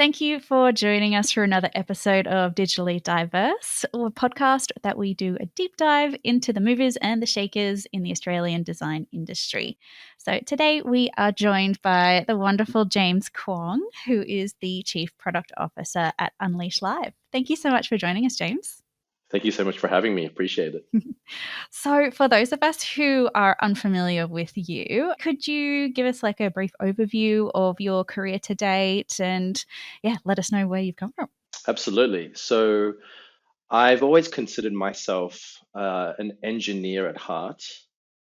Thank you for joining us for another episode of Digitally Diverse, a podcast that we do a deep dive into the movers and the shakers in the Australian design industry. So today we are joined by the wonderful James Kwong, who is the Chief Product Officer at Unleash Live. Thank you so much for joining us, James. Thank you so much for having me. Appreciate it. So for those of us who are unfamiliar with you, could you give us like a brief overview of your career to date and let us know where you've come from? Absolutely. So I've always considered myself an engineer at heart.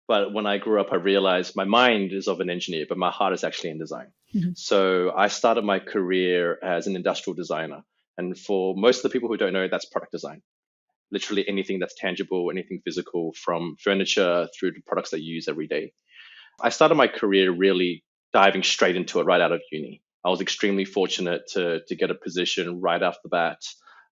But when I grew up, I realized my mind is of an engineer, but my heart is actually in design. Mm-hmm. So I started my career as an industrial designer. And for most of the people who don't know, that's product design. Literally anything that's tangible, anything physical, from furniture through to products that you use every day. I started my career really diving straight into it right out of uni. I was extremely fortunate to get a position right off the bat.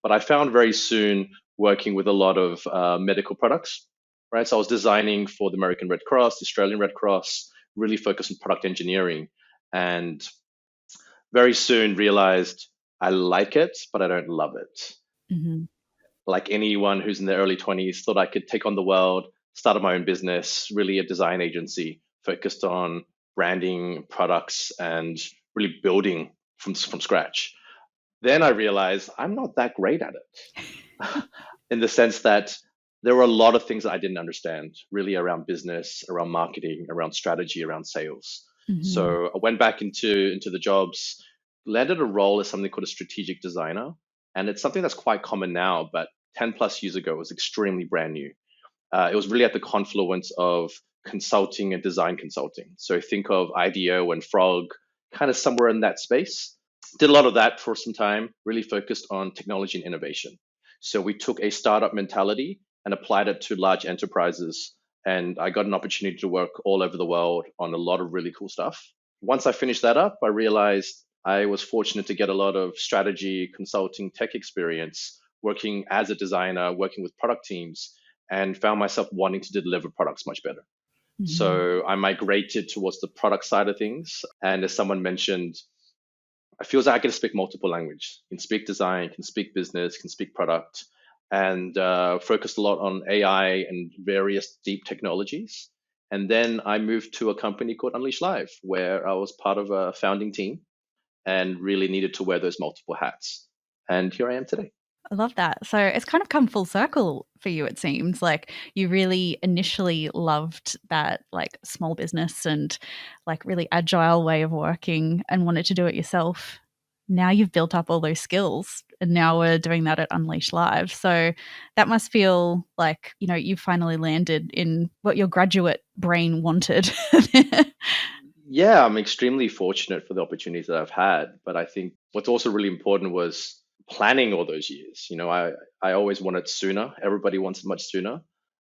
But I found very soon working with a lot of medical products, right? So I was designing for the American Red Cross, the Australian Red Cross, really focused on product engineering. And very soon realized I like it, but I don't love it. Mm-hmm. Like anyone who's in their early 20s, thought I could take on the world, started my own business, really a design agency focused on branding products and really building from scratch. Then I realized I'm not that great at it in the sense that there were a lot of things that I didn't understand really around business, around marketing, around strategy, around sales. Mm-hmm. So I went back into the jobs, landed a role as something called a strategic designer. And it's something that's quite common now, but 10 plus years ago, it was extremely brand new. It was really at the confluence of consulting and design consulting. So think of IDEO and Frog, kind of somewhere in that space. Did a lot of that for some time, really focused on technology and innovation. So we took a startup mentality and applied it to large enterprises. And I got an opportunity to work all over the world on a lot of really cool stuff. Once I finished that up, I realized I was fortunate to get a lot of strategy, consulting, tech experience, working as a designer, working with product teams, and found myself wanting to deliver products much better. Mm-hmm. So I migrated towards the product side of things. And as someone mentioned, I feel like I can speak multiple languages. You can speak design, can speak business, can speak product, and focused a lot on AI and various deep technologies. And then I moved to a company called Unleash Live, where I was part of a founding team and really needed to wear those multiple hats. And here I am today. I love that. So it's kind of come full circle for you, it seems. Like you really initially loved that like small business and like really agile way of working and wanted to do it yourself. Now you've built up all those skills and now we're doing that at Unleash Live. So that must feel like, you finally landed in what your graduate brain wanted. Yeah, I'm extremely fortunate for the opportunities that I've had. But I think what's also really important was planning all those years. I always wanted sooner. Everybody wants it much sooner.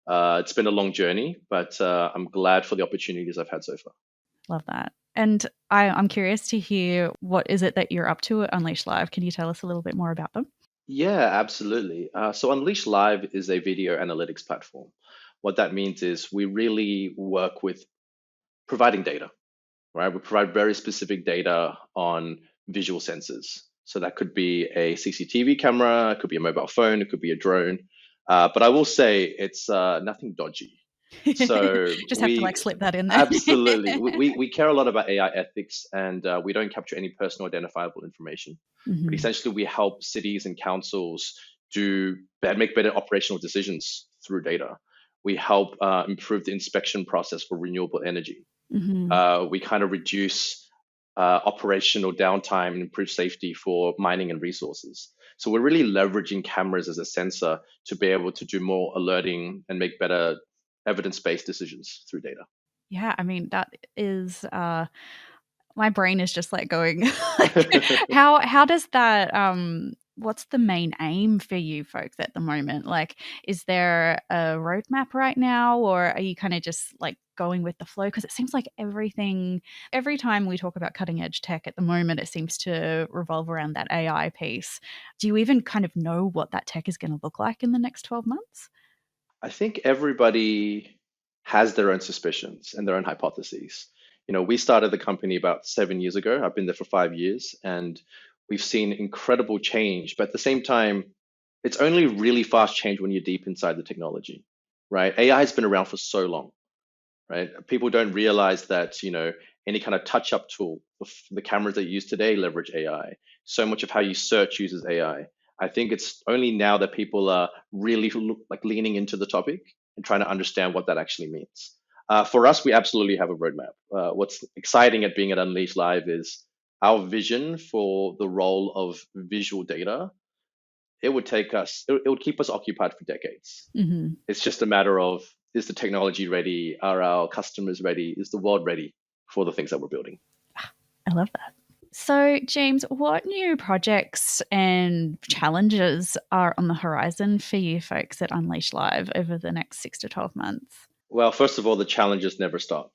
It's been a long journey, but I'm glad for the opportunities I've had so far. Love that. And I'm curious to hear, what is it that you're up to at Unleash Live? Can you tell us a little bit more about them? Yeah, absolutely. So Unleash Live is a video analytics platform. What that means is we really work with providing data, right? We provide very specific data on visual sensors. So that could be a CCTV camera, it could be a mobile phone, it could be a drone. But I will say it's nothing dodgy. So just have to like slip that in there. Absolutely. We care a lot about AI ethics, and we don't capture any personal identifiable information. Mm-hmm. But essentially, we help cities and councils make better operational decisions through data. We help improve the inspection process for renewable energy. Mm-hmm. We kind of reduce operational downtime and improve safety for mining and resources. So we're really leveraging cameras as a sensor to be able to do more alerting and make better evidence-based decisions through data. Yeah, I mean, that is my brain is just like going like, how does that what's the main aim for you folks at the moment? Like, is there a roadmap right now, or are you kind of just like going with the flow? Because it seems like every time we talk about cutting edge tech at the moment, it seems to revolve around that AI piece. Do you even kind of know what that tech is going to look like in the next 12 months? I think everybody has their own suspicions and their own hypotheses. We started the company about 7 years ago. I've been there for 5 years, and we've seen incredible change, but at the same time, it's only really fast change when you're deep inside the technology, right? AI has been around for so long, right? People don't realize that, any kind of touch-up tool, the cameras that you use today leverage AI. So much of how you search uses AI. I think it's only now that people are really like leaning into the topic and trying to understand what that actually means. For us, we absolutely have a roadmap. What's exciting at being at Unleash Live is our vision for the role of visual data. It would keep us occupied for decades. Mm-hmm. It's just a matter of, is the technology ready? Are our customers ready? Is the world ready for the things that we're building? I love that. So, James, what new projects and challenges are on the horizon for you folks at Unleash Live over the next 6 to 12 months? Well, first of all, the challenges never stop.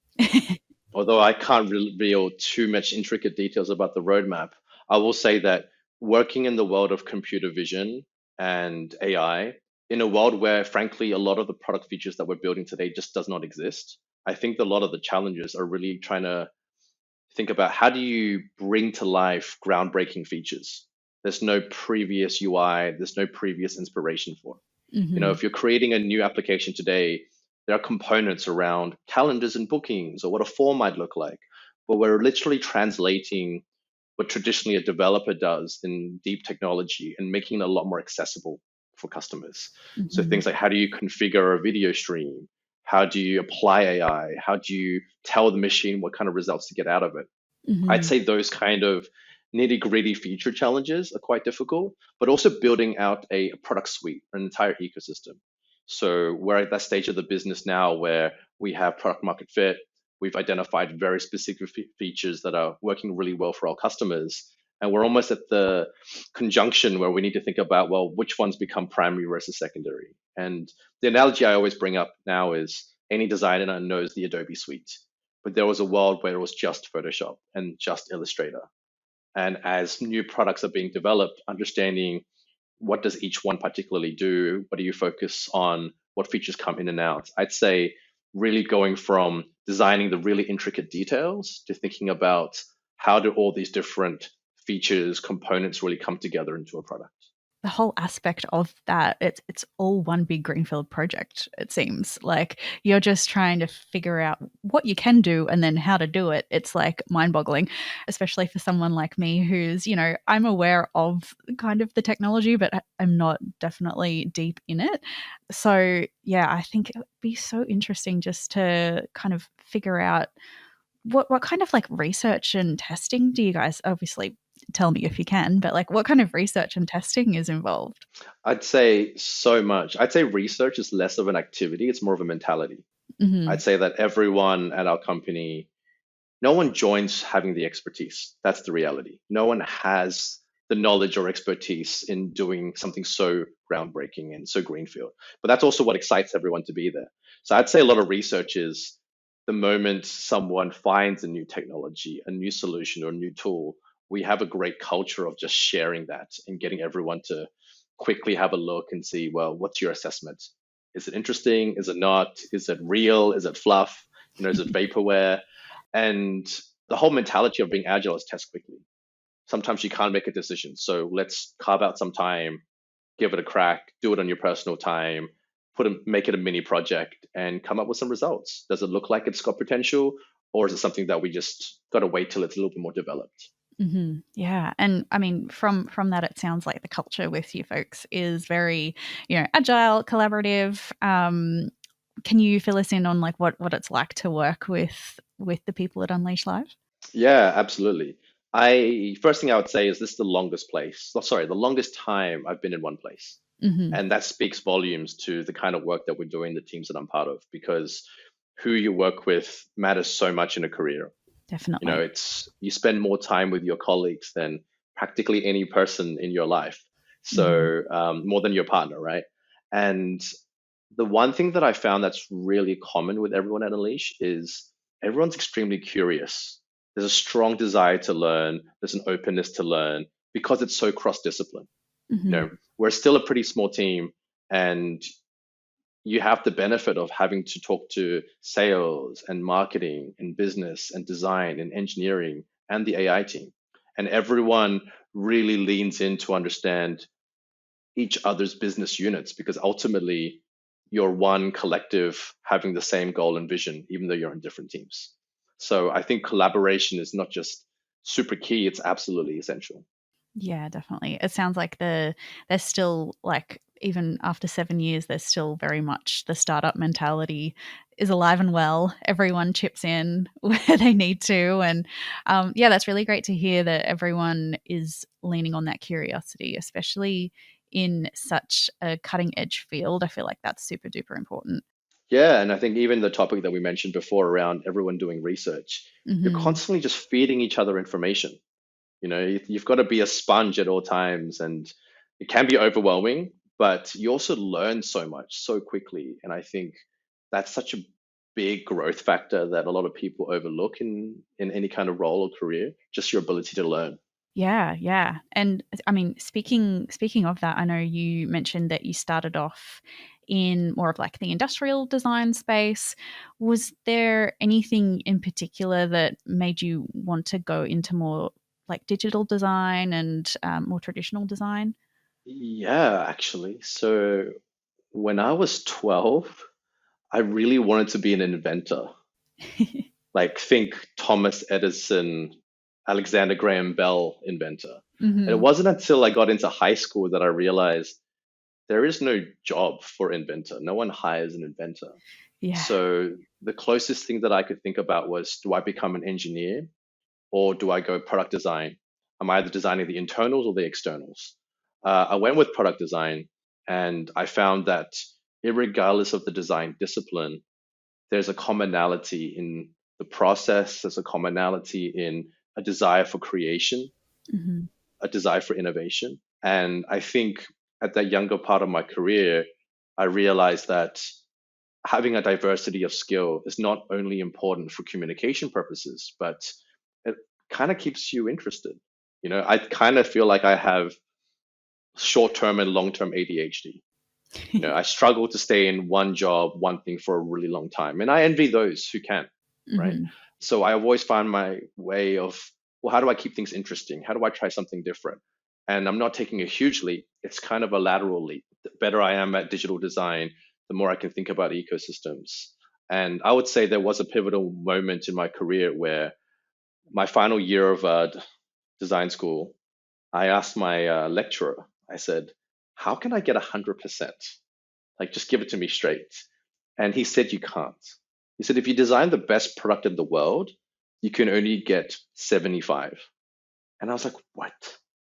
Although I can't reveal too much intricate details about the roadmap, I will say that working in the world of computer vision and AI, in a world where, frankly, a lot of the product features that we're building today just does not exist, I think a lot of the challenges are really trying to think about how do you bring to life groundbreaking features. There's no previous UI, there's no previous inspiration for. Mm-hmm. If you're creating a new application today, there are components around calendars and bookings or what a form might look like. But we're literally translating what traditionally a developer does in deep technology and making it a lot more accessible for customers. So Mm-hmm. things like, how do you configure a video stream? How do you apply AI? How do you tell the machine what kind of results to get out of it? I'd Mm-hmm. say those kind of nitty gritty feature challenges are quite difficult, but also building out a product suite, an entire ecosystem. So we're at that stage of the business now where we have product market fit. We've identified very specific features that are working really well for our customers. And we're almost at the conjunction where we need to think about, well, which ones become primary versus secondary. And the analogy I always bring up now is any designer knows the Adobe suite, but there was a world where it was just Photoshop and just Illustrator. And as new products are being developed, understanding what does each one particularly do, what do you focus on, what features come in and out. I'd say really going from designing the really intricate details to thinking about how do all these different features, components really come together into a product. The whole aspect of that, it's all one big greenfield project. It seems like you're just trying to figure out what you can do and then how to do it. It's like mind-boggling, especially for someone like me who's, I'm aware of kind of the technology, but I'm not definitely deep in it. So yeah, I think it would be so interesting just to kind of figure out what kind of like research and testing do you guys, obviously tell me if you can, but like what kind of research and testing is involved? I'd say so much. I'd say research is less of an activity, it's more of a mentality. Mm-hmm. I'd say that everyone at our company, no one joins having the expertise. That's the reality. No one has the knowledge or expertise in doing something so groundbreaking and so greenfield. But that's also what excites everyone to be there. So I'd say a lot of research is the moment someone finds a new technology, a new solution, or a new tool, we have a great culture of just sharing that and getting everyone to quickly have a look and see, well, what's your assessment? Is it interesting? Is it not? Is it real? Is it fluff? Is it vaporware? And the whole mentality of being agile is test quickly. Sometimes you can't make a decision. So let's carve out some time, give it a crack, do it on your personal time, make it a mini project and come up with some results. Does it look like it's got potential, or is it something that we just got to wait till it's a little bit more developed? Mm-hmm. Yeah, and I mean, from that, it sounds like the culture with you folks is very, agile, collaborative. Can you fill us in on like what it's like to work with the people at Unleash Live? Yeah, absolutely. I first thing I would say is this is the longest place. Oh, sorry, the longest time I've been in one place. Mm-hmm. And that speaks volumes to the kind of work that we're doing, the teams that I'm part of, because who you work with matters so much in a career. Definitely. It's you spend more time with your colleagues than practically any person in your life. Mm-hmm. So more than your partner, right? And the one thing that I found that's really common with everyone at Unleash is everyone's extremely curious. There's a strong desire to learn. There's an openness to learn because it's so cross-discipline. Mm-hmm. We're still a pretty small team, and you have the benefit of having to talk to sales and marketing and business and design and engineering and the AI team. And everyone really leans in to understand each other's business units, because ultimately you're one collective having the same goal and vision, even though you're in different teams. So I think collaboration is not just super key, it's absolutely essential. Yeah, definitely. It sounds like there's still like even after 7 years, there's still very much the startup mentality is alive and well. Everyone chips in where they need to, and yeah, that's really great to hear that everyone is leaning on that curiosity, especially in such a cutting edge field. I feel like that's super duper important. Yeah, and I think even the topic that we mentioned before around everyone doing research, you're Hmm. constantly just feeding each other information. You've got to be a sponge at all times, and it can be overwhelming, but you also learn so much so quickly. And I think that's such a big growth factor that a lot of people overlook in any kind of role or career, just your ability to learn. Yeah, yeah. And I mean, speaking of that, I know you mentioned that you started off in more of like the industrial design space. Was there anything in particular that made you want to go into more like digital design and more traditional design? Yeah, actually. So when I was 12, I really wanted to be an inventor. Like think Thomas Edison, Alexander Graham Bell inventor. And it Hmm. wasn't until I got into high school that I realized there is no job for inventor. No one hires an inventor. Yeah. So the closest thing that I could think about was, do I become an engineer or do I go product design? I'm either designing the internals or the externals. I went with product design, and I found that regardless of the design discipline, there's a commonality in the process, there's a commonality in a desire for creation, Hmm. a desire for innovation. And I think at that younger part of my career, I realized that having a diversity of skill is not only important for communication purposes, but it kind of keeps you interested. I kind of feel like I have short-term and long-term ADHD. I struggle to stay in one job, one thing for a really long time. And I envy those who can, right? Hmm. So I always find my way of, well, how do I keep things interesting? How do I try something different? And I'm not taking a huge leap. It's kind of a lateral leap. The better I am at digital design, the more I can think about ecosystems. And I would say there was a pivotal moment in my career where my final year of design school, I asked my lecturer, I said, how can I get 100%? Like, just give it to me straight. And he said, you can't. He said, if you design the best product in the world, you can only get 75. And I was like, what?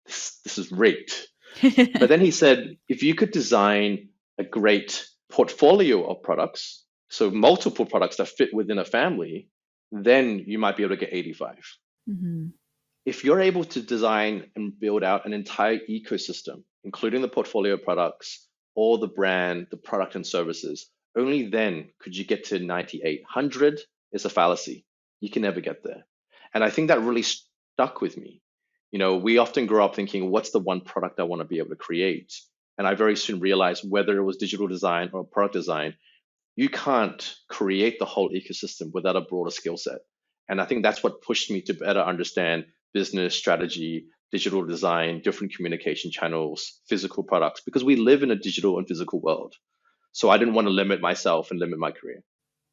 This is rigged. But then he said, if you could design a great portfolio of products, so multiple products that fit within a family, then you might be able to get 85. Hmm. If you're able to design and build out an entire ecosystem, including the portfolio products, all the brand, the product and services, only then could you get to 98. 100 is a fallacy. You can never get there. And I think that really stuck with me. We often grow up thinking, what's the one product I want to be able to create? And I very soon realized whether it was digital design or product design, you can't create the whole ecosystem without a broader skill set. And I think that's what pushed me to better understand business strategy, digital design, different communication channels, physical products, because we live in a digital and physical world. So I didn't want to limit myself and limit my career.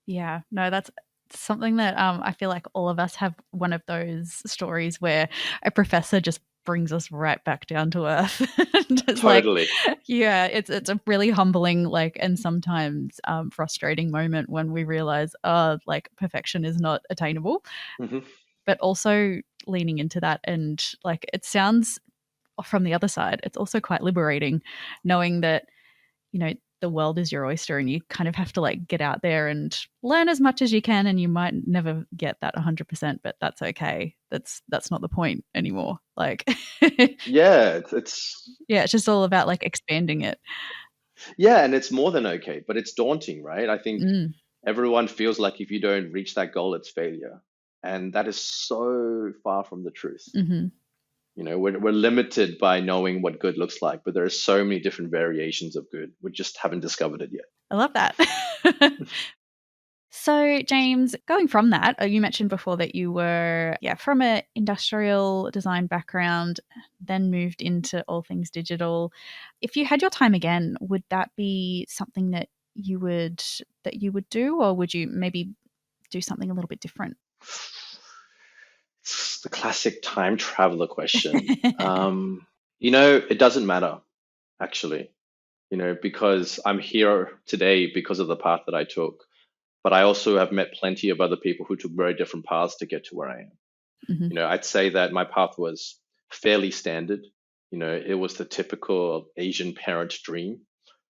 Yeah, no, that's something that I feel like all of us have one of those stories where a professor just brings us right back down to earth. And it's like, Totally. yeah, it's a really humbling, like, and sometimes frustrating moment when we realize, oh, like perfection is not attainable, Hmm. but also leaning into that and like it sounds from the other side, it's also quite liberating knowing that the world is your oyster and you kind of have to like get out there and learn as much as you can and you might never get that 100%, but that's okay. That's not the point anymore. Like Yeah, it's yeah, it's just all about like expanding it. yeah, and it's more than okay, but it's daunting, right? I think Mm, everyone feels like if you don't reach that goal, it's failure. And that is so far from the truth. mhm. We're limited by knowing what good looks like, but there are so many different variations of good. We just haven't discovered it yet. I love that. So, James, going from that, you mentioned before that you were, from an industrial design background, then moved into all things digital. If you had your time again, would that be something that you would do, or would you maybe do something a little bit different? It's the classic time traveler question. It doesn't matter, actually, because I'm here today because of the path that I took. But I also have met plenty of other people who took very different paths to get to where I am. Mhm, I'd say that my path was fairly standard. It was the typical Asian parent dream: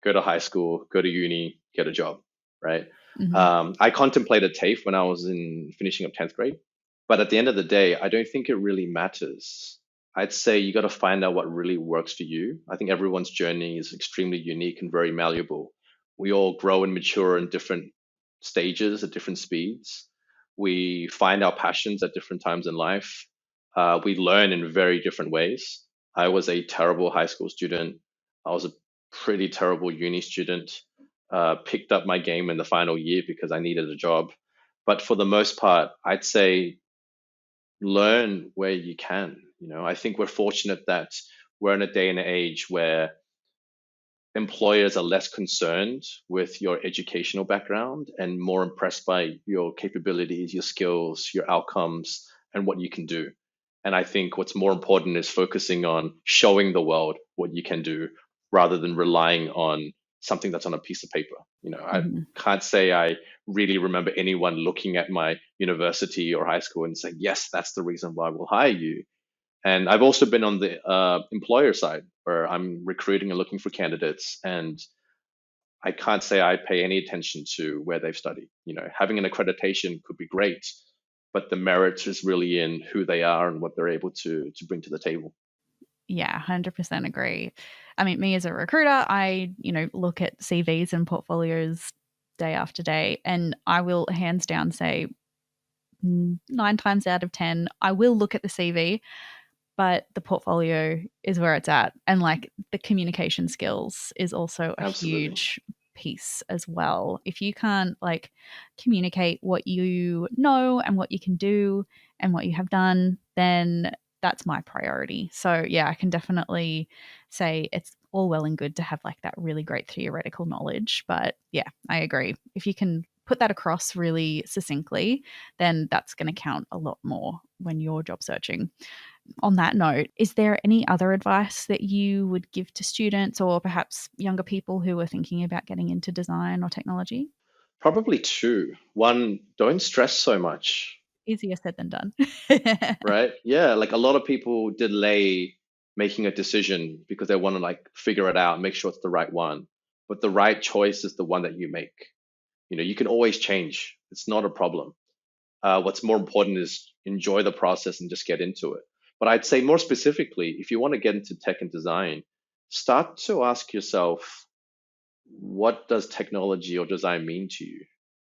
go to high school, go to uni, get a job, right? mhm, I contemplated TAFE when I was in finishing up 10th grade, but at the end of the day, I don't think it really matters. I'd say you got to find out what really works for you. I think everyone's journey is extremely unique and very malleable. We all grow and mature in different stages at different speeds. We find our passions at different times in life. We learn in very different ways. I was a terrible high school student. I was a pretty terrible uni student. Picked up my game in the final year because I needed a job. But for the most part, I'd say learn where you can. I think we're fortunate that we're in a day and age where employers are less concerned with your educational background and more impressed by your capabilities, your skills, your outcomes, and what you can do. And I think what's more important is focusing on showing the world what you can do rather than relying on something that's on a piece of paper. I mhm. can't say I really remember anyone looking at my university or high school and saying, yes, that's the reason why we'll hire you. And I've also been on the employer side where I'm recruiting and looking for candidates. And I can't say I pay any attention to where they've studied. Having an accreditation could be great, but the merit is really in who they are and what they're able to bring to the table. Yeah, 100% agree. I mean, me as a recruiter, I look at CVs and portfolios day after day, and I will hands down say 9 times out of 10, I will look at the CV, but the portfolio is where it's at. And like the communication skills is also a Absolutely. huge piece as well. If you can't like communicate what you know and what you can do and what you have done, then that's my priority. So, yeah, I can definitely say it's all well and good to have like that really great theoretical knowledge. But yeah, I agree. If you can put that across really succinctly, then that's going to count a lot more when you're job searching. On that note, is there any other advice that you would give to students or perhaps younger people who are thinking about getting into design or technology? Probably two. One, don't stress so much, Easier said than done. right? Yeah, like a lot of people delay making a decision because they want to like figure it out, make sure it's the right one. But the right choice is the one that you make. You can always change. It's not a problem. What's more important is enjoy the process and just get into it. But I'd say more specifically, if you want to get into tech and design, start to ask yourself, what does technology or design mean to you?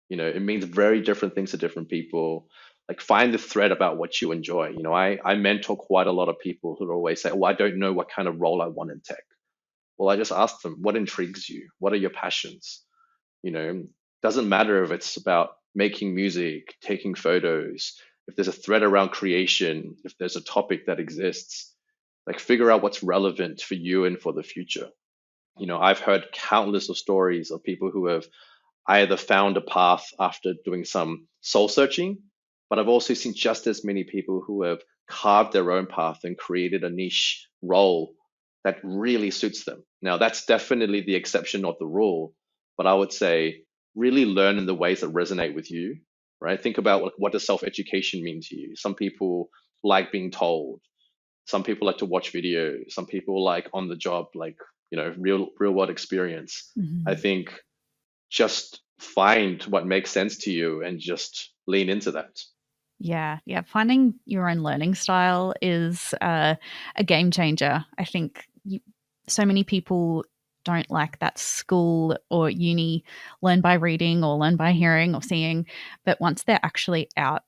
It means very different things to different people. Like find the thread about what you enjoy. I mentor quite a lot of people who always say, well, I don't know what kind of role I want in tech. Well, I just ask them, what intrigues you? What are your passions? Doesn't matter if it's about making music, taking photos, if there's a thread around creation, if there's a topic that exists, like figure out what's relevant for you and for the future. I've heard countless of stories of people who have either found a path after doing some soul searching, but I've also seen just as many people who have carved their own path and created a niche role that really suits them. Now, that's definitely the exception, not the rule, but I would say really learn in the ways that resonate with you, right? Think about what does self-education mean to you? Some people like being told. Some people like to watch videos. Some people like on the job, like, real world experience. I Mhm. think just find what makes sense to you and just lean into that. Yeah, yeah. Finding your own learning style is a game changer. I think so many people don't like that school or uni learn by reading or learn by hearing or seeing, but once they're actually out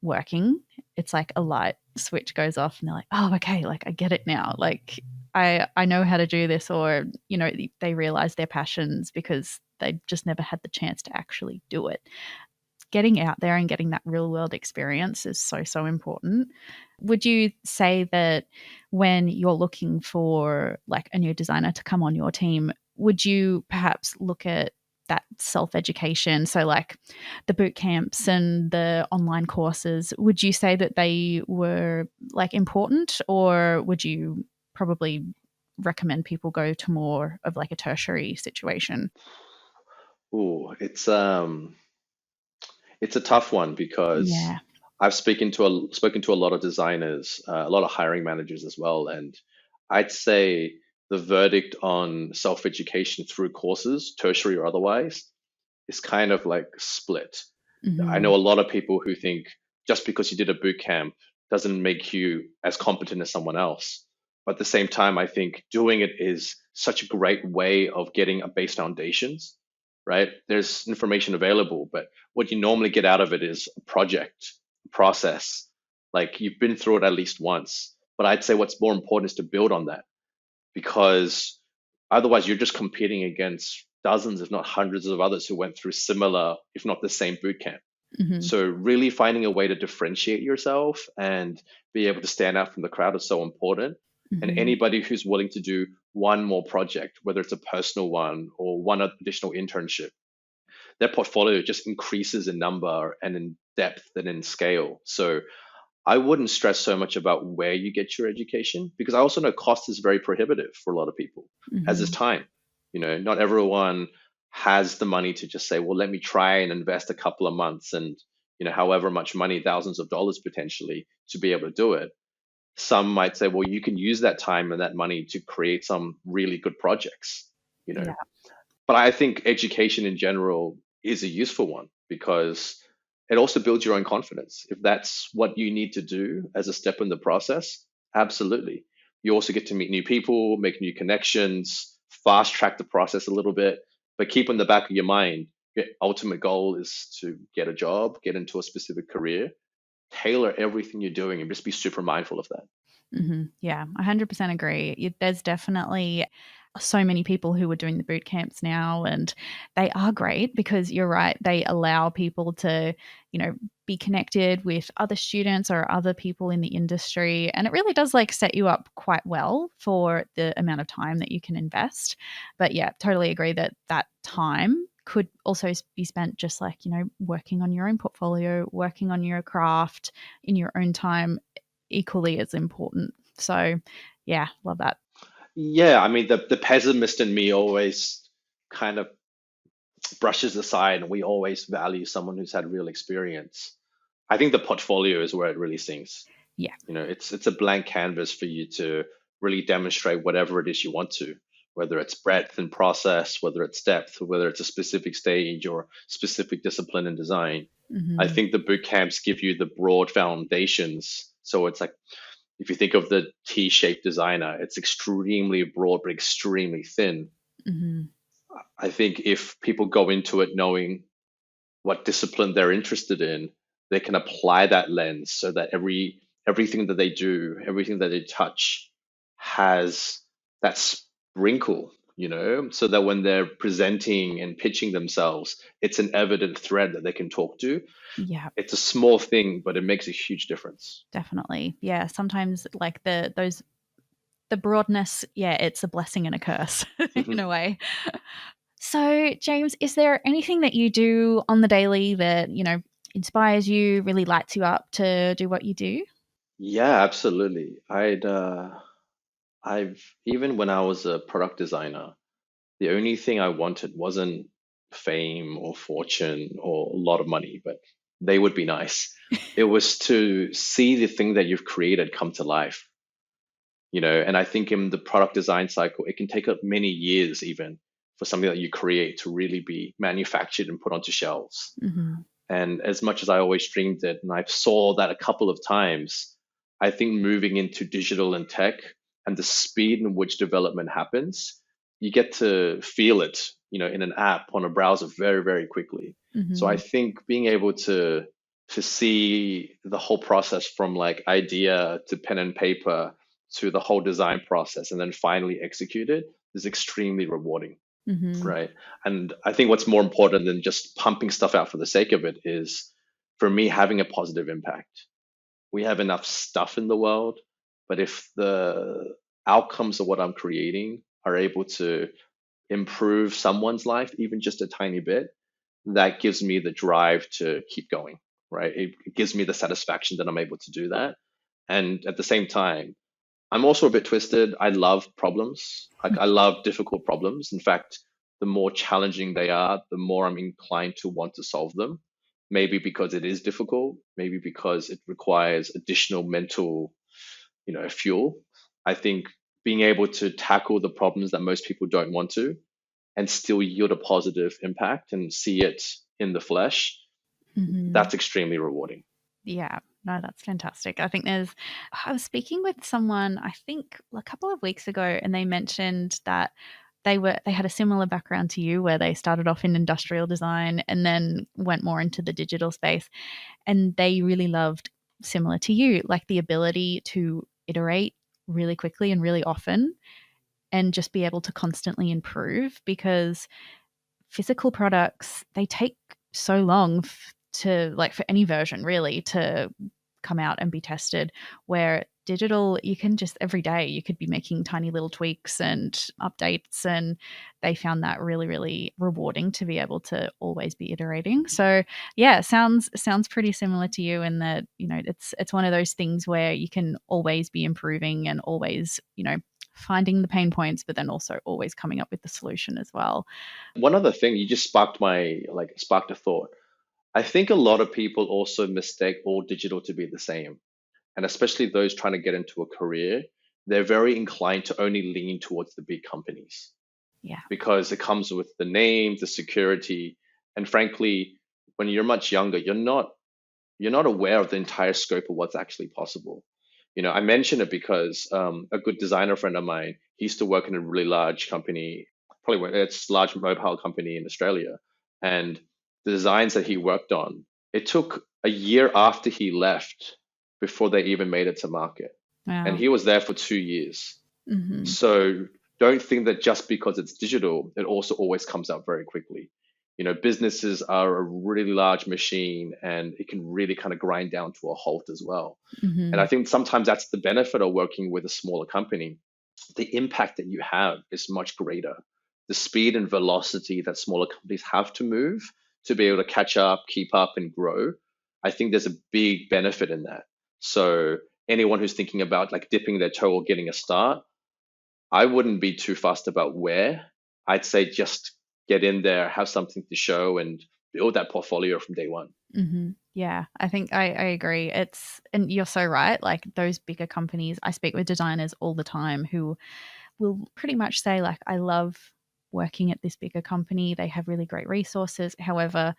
working, it's like a light switch goes off and they're like, oh, okay, like I get it now. Like I know how to do this, or they realize their passions because they just never had the chance to actually do it. getting out there and getting that real world experience is so, so important. Would you say that when you're looking for like a new designer to come on your team, would you perhaps look at that self-education? So like the boot camps and the online courses, would you say that they were like important, or would you probably recommend people go to more of like a tertiary situation? Ooh, it's a tough one because Yeah. I've spoken to a lot of designers, a lot of hiring managers as well, and I'd say the verdict on self-education through courses, tertiary or otherwise, is kind of like split. I Hmm. know a lot of people who think just because you did a boot camp doesn't make you as competent as someone else. But at the same time, I think doing it is such a great way of getting a base foundations, right? There's information available, but what you normally get out of it is a project, a process. Like you've been through it at least once. But I'd say what's more important is to build on that, because otherwise you're just competing against dozens, if not hundreds of others who went through similar, if not the same boot camp. Hmm. So really finding a way to differentiate yourself and be able to stand out from the crowd is so important. And Hmm. anybody who's willing to do one more project, whether it's a personal one or one additional internship, their portfolio just increases in number and in depth and in scale. So I wouldn't stress so much about where you get your education, because I also know cost is very prohibitive for a lot of people, as is Hmm. time. Not everyone has the money to just say, well, let me try and invest a couple of months and, however much money, thousands of dollars potentially, to be able to do it. Some might say, well, you can use that time and that money to create some really good projects, you know. Yeah. But I think education in general is a useful one because it also builds your own confidence. If that's what you need to do as a step in the process, absolutely. You also get to meet new people, make new connections, fast track the process a little bit, but keep in the back of your mind, your ultimate goal is to get a job, get into a specific career, tailor everything you're doing and just be super mindful of that. Yeah, 100% agree. There's definitely so many people who are doing the boot camps now, and they are great because you're right. They allow people to, be connected with other students or other people in the industry. And it really does like set you up quite well for the amount of time that you can invest. But yeah, totally agree that that time could also be spent just like, working on your own portfolio, working on your craft in your own time equally as important. So, yeah, love that. Yeah, I mean, the pessimist in me always kind of brushes aside, and we always value someone who's had real experience. I think the portfolio is where it really sings. Yeah. It's a blank canvas for you to really demonstrate whatever it is you want to, whether it's breadth and process, whether it's depth, whether it's a specific stage or specific discipline and design. I Hmm. think the boot camps give you the broad foundations. So it's like if you think of the T-shaped designer, it's extremely broad but extremely thin. Hmm. I think if people go into it knowing what discipline they're interested in, they can apply that lens so that everything that they do, everything that they touch has that sprinkle, so that when they're presenting and pitching themselves, it's an evident thread that they can talk to. Yeah, It's a small thing, but it makes a huge difference. definitely. Yeah, sometimes like the broadness, yeah, it's a blessing and a curse in a way. So, James, is there anything that you do on the daily that, inspires you, really lights you up to do what you do? Yeah, absolutely. I've even when I was a product designer, the only thing I wanted wasn't fame or fortune or a lot of money, but they would be nice. It was to see the thing that you've created come to life, and I think in the product design cycle, it can take up many years even for something that you create to really be manufactured and put onto shelves. Hmm. And as much as I always dreamed it, and I saw that a couple of times, I think moving into digital and tech and the speed in which development happens, you get to feel it, in an app on a browser very, very quickly. So I Hmm. think being able to see the whole process from like idea to pen and paper to the whole design process and then finally execute it is extremely rewarding. Mm-hmm. right? And I think what's more important than just pumping stuff out for the sake of it is, for me, having a positive impact. We have enough stuff in the world, but if the outcomes of what I'm creating are able to improve someone's life, even just a tiny bit, that gives me the drive to keep going, right? It gives me the satisfaction that I'm able to do that. And at the same time, I'm also a bit twisted. I love problems. Like, I love difficult problems. In fact, the more challenging they are, the more I'm inclined to want to solve them. Maybe because it is difficult, maybe because it requires additional mental, fuel. I think being able to tackle the problems that most people don't want to and still yield a positive impact and see it in the flesh, Mm-hmm. that's extremely rewarding. Yeah, no, that's fantastic. I was speaking with someone, I think a couple of weeks ago, and they mentioned that they had a similar background to you where they started off in industrial design and then went more into the digital space. And they really loved, similar to you, like the ability to iterate really quickly and really often and just be able to constantly improve because physical products, they take so long to, like, for any version really to come out and be tested, where digital, you can just every day you could be making tiny little tweaks and updates, and they found that really really rewarding to be able to always be iterating. So yeah, sounds pretty similar to you in that, it's one of those things where you can always be improving and always, finding the pain points, but then also always coming up with the solution as well. One other thing, you just sparked a thought. I think a lot of people also mistake all digital to be the same. And especially those trying to get into a career, they're very inclined to only lean towards the big companies Yeah. because it comes with the name, the security, and frankly, when you're much younger, you're not aware of the entire scope of what's actually possible. I mention it because a good designer friend of mine, he used to work in a really large company, it's a large mobile company in Australia, and the designs that he worked on, it took a year after he left before they even made it to market, and Wow. he was there for 2 years. Mhm. So don't think that just because it's digital, it also always comes out very quickly. Businesses are a really large machine and it can really kind of grind down to a halt as well. And I Mhm. think sometimes that's the benefit of working with a smaller company. The impact that you have is much greater. The speed and velocity that smaller companies have to move to be able to catch up, keep up, and grow, I think there's a big benefit in that. So anyone who's thinking about like dipping their toe or getting a start, I wouldn't be too fussed about where. I'd say just get in there, have something to show, and build that portfolio from day one. Mhm. Yeah, I think I agree. And you're so right. Like those bigger companies, I speak with designers all the time who will pretty much say like, I love working at this bigger company. They have really great resources. However,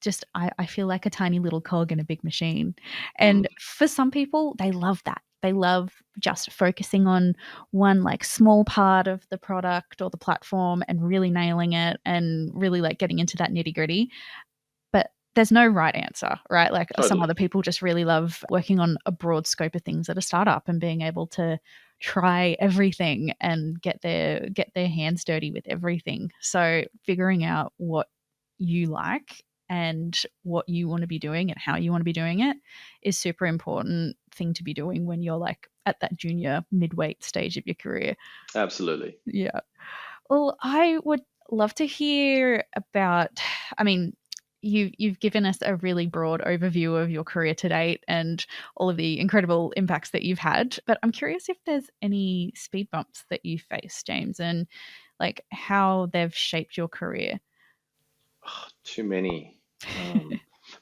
just I feel like a tiny little cog in a big machine. Mm, And for some people, they love that. They love just focusing on one like small part of the product or the platform and really nailing it and really like getting into that nitty gritty. But there's no right answer, right? Like some totally. other people just really love working on a broad scope of things at a startup and being able to try everything and get their hands dirty with everything. So figuring out what you like and what you want to be doing and how you want to be doing it is super important thing to be doing when you're like at that junior midweight stage of your career. Absolutely. Yeah. Well, I would love to hear about, I mean, you've given us a really broad overview of your career to date and all of the incredible impacts that you've had, but I'm curious if there's any speed bumps that you face, James, and like how they've shaped your career. Too many.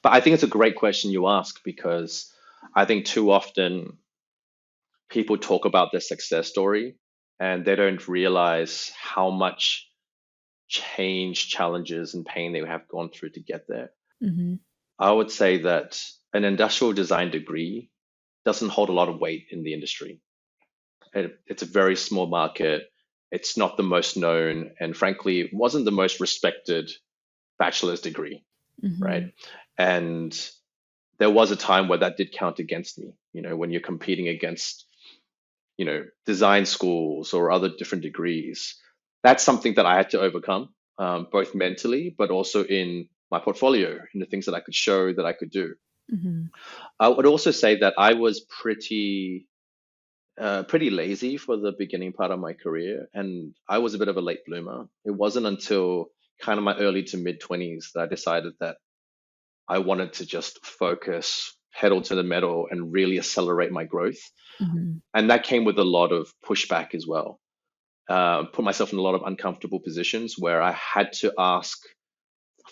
But I think it's a great question you ask because I think too often people talk about their success story and they don't realize how much change, challenges, and pain they have gone through to get there. Mhm. I would say that an industrial design degree doesn't hold a lot of weight in the industry. It's a very small market. It's not the most known, and frankly, it wasn't the most respected bachelor's degree, right? Mhm. And there was a time where that did count against me, when you're competing against, design schools or other different degrees. that's something that I had to overcome, both mentally, but also in my portfolio, in the things that I could show that I could do. Mhm. I would also say that I was pretty lazy for the beginning part of my career, and I was a bit of a late bloomer. It wasn't until kind of my early to mid 20s that I decided that I wanted to just focus, pedal to the metal, and really accelerate my growth. Mhm. And that came with a lot of pushback as well. Put myself in a lot of uncomfortable positions where I had to ask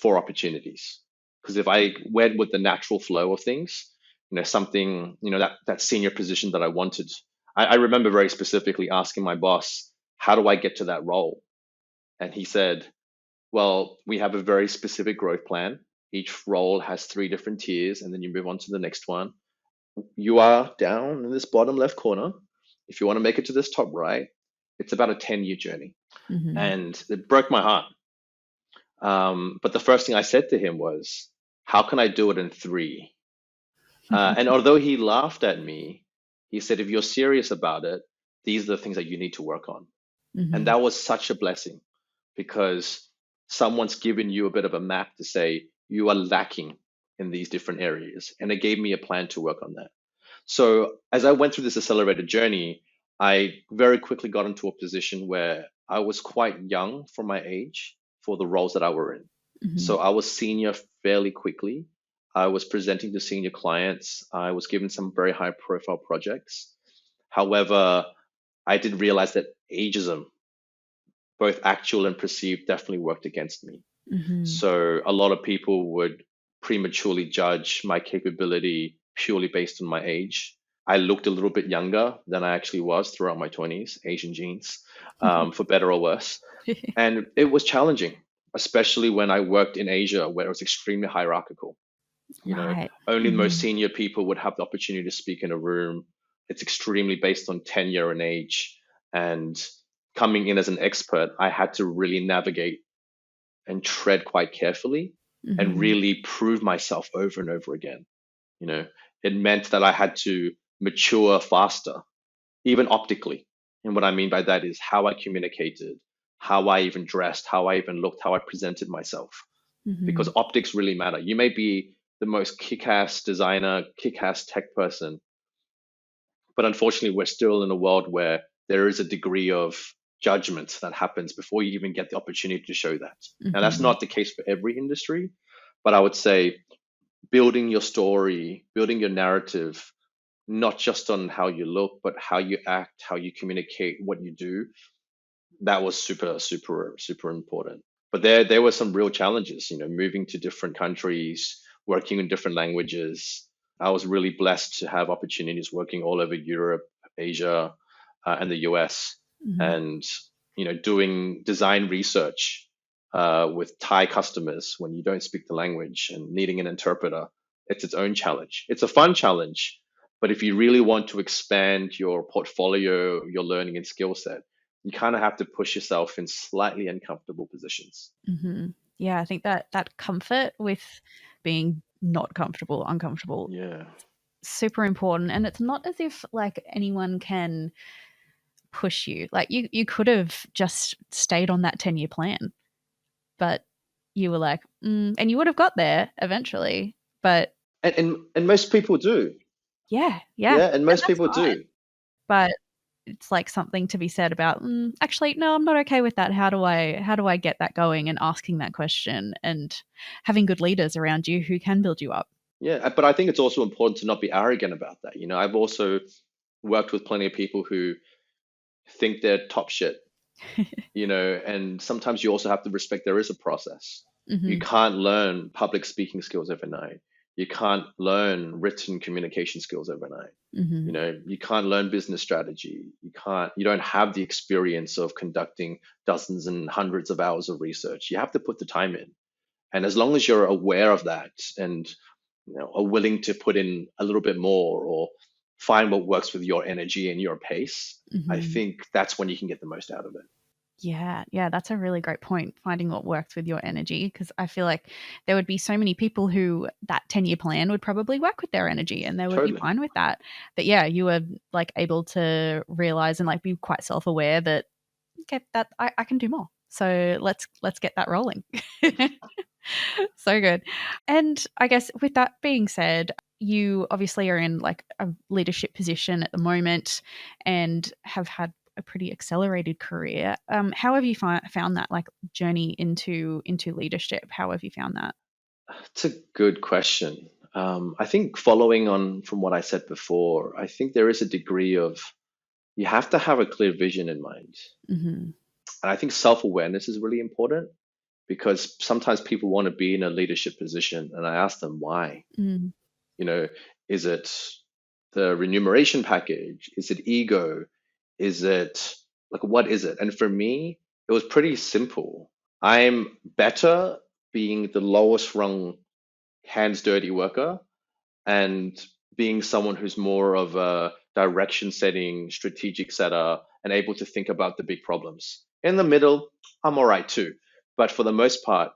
for opportunities. Because if I went with the natural flow of things, something, that senior position that I wanted, I remember very specifically asking my boss, how do I get to that role? And he said, well, we have a very specific growth plan. Each role has three different tiers, and then you move on to the next one. You are down in this bottom left corner. If you want to make it to this top right, it's about a 10-year journey. Mhm. And it broke my heart. But the first thing I said to him was, how can I do it in three? And although he laughed at me, he said, if you're serious about it, these are the things that you need to work on. And Mhm. that was such a blessing because someone's given you a bit of a map to say you are lacking in these different areas. And it gave me a plan to work on that. So as I went through this accelerated journey, I very quickly got into a position where I was quite young for my age for the roles that I were in. So Mhm. I was senior fairly quickly. I was presenting to senior clients. I was given some very high profile projects. However, I did realize that ageism, both actual and perceived, definitely worked against me. Mhm. So a lot of people would prematurely judge my capability purely based on my age. I looked a little bit younger than I actually was throughout my 20s, Asian genes, for better or worse. And it was challenging, especially when I worked in Asia, where it was extremely hierarchical. Right. Only the most Mhm. senior people would have the opportunity to speak in a room. It's extremely based on tenure and age. And coming in as an expert, I had to really navigate and tread quite carefully and Mhm. really prove myself over and over again. You know, it meant that I had to mature faster, even optically. And what I mean by that is how I communicated, how I even dressed, how I even looked, how I presented myself, because Mhm. optics really matter. You may be the most kick-ass designer, kick-ass tech person, but unfortunately, we're still in a world where there is a degree of judgment that happens before you even get the opportunity to show that. Now, that's Mhm. not the case for every industry, but I would say building your story, building your narrative, not just on how you look, but how you act, how you communicate, what you do, that was super, super, super important. But there were some real challenges, moving to different countries, working in different languages. I was really blessed to have opportunities working all over Europe, Asia, and the US, Mhm. and doing design research with Thai customers when you don't speak the language and needing an interpreter. It's its own challenge. It's a fun challenge, but if you really want to expand your portfolio, your learning and skill set, you kind of have to push yourself in slightly uncomfortable positions. Mhm. Yeah, I think that that comfort with being not comfortable, uncomfortable, Yeah, super important. And it's not as if like anyone can push you. Like you could have just stayed on that 10-year plan, but you were like, and you would have got there eventually. But and most people do. yeah, yeah, Yeah, and and most that's people fine. do. But it's like something to be said about, actually, no, I'm not okay with that. How do I get that going, and asking that question and having good leaders around you who can build you up. Yeah, but I think it's also important to not be arrogant about that. I've also worked with plenty of people who think they're top shit, and sometimes you also have to respect there is a process. You Mhm. can't learn public speaking skills overnight. You can't learn written communication skills overnight. Mhm. You can't learn business strategy. You don't have the experience of conducting dozens and hundreds of hours of research. You have to put the time in. And as long as you're aware of that and are willing to put in a little bit more or find what works with your energy and your pace, I Mhm. think that's when you can get the most out of it. Yeah, yeah, that's a really great point, finding what works with your energy, because I feel like there would be so many people who that 10-year plan would probably work with their energy and they would be Totally. fine with that. But yeah, you were like able to realize and like be quite self-aware that okay, that I can do more. So let's get that rolling. So good. And I guess with that being said, you obviously are in like a leadership position at the moment and have had a pretty accelerated career. How have you found that like journey into leadership? How have you found that? It's a good question. I think following on from what I said before, I think there is a degree of you have to have a clear vision in mind. Hmm. And I think self-awareness is really important because sometimes people want to be in a leadership position, and I ask them why. Mm. You know, is it the remuneration package? Is it ego? Is it like what is it? And for me, it was pretty simple. I'm better being the lowest rung, hands dirty worker and being someone who's more of a direction setting, strategic setter, and able to think about the big problems. In the middle, I'm all right too. But for the most part,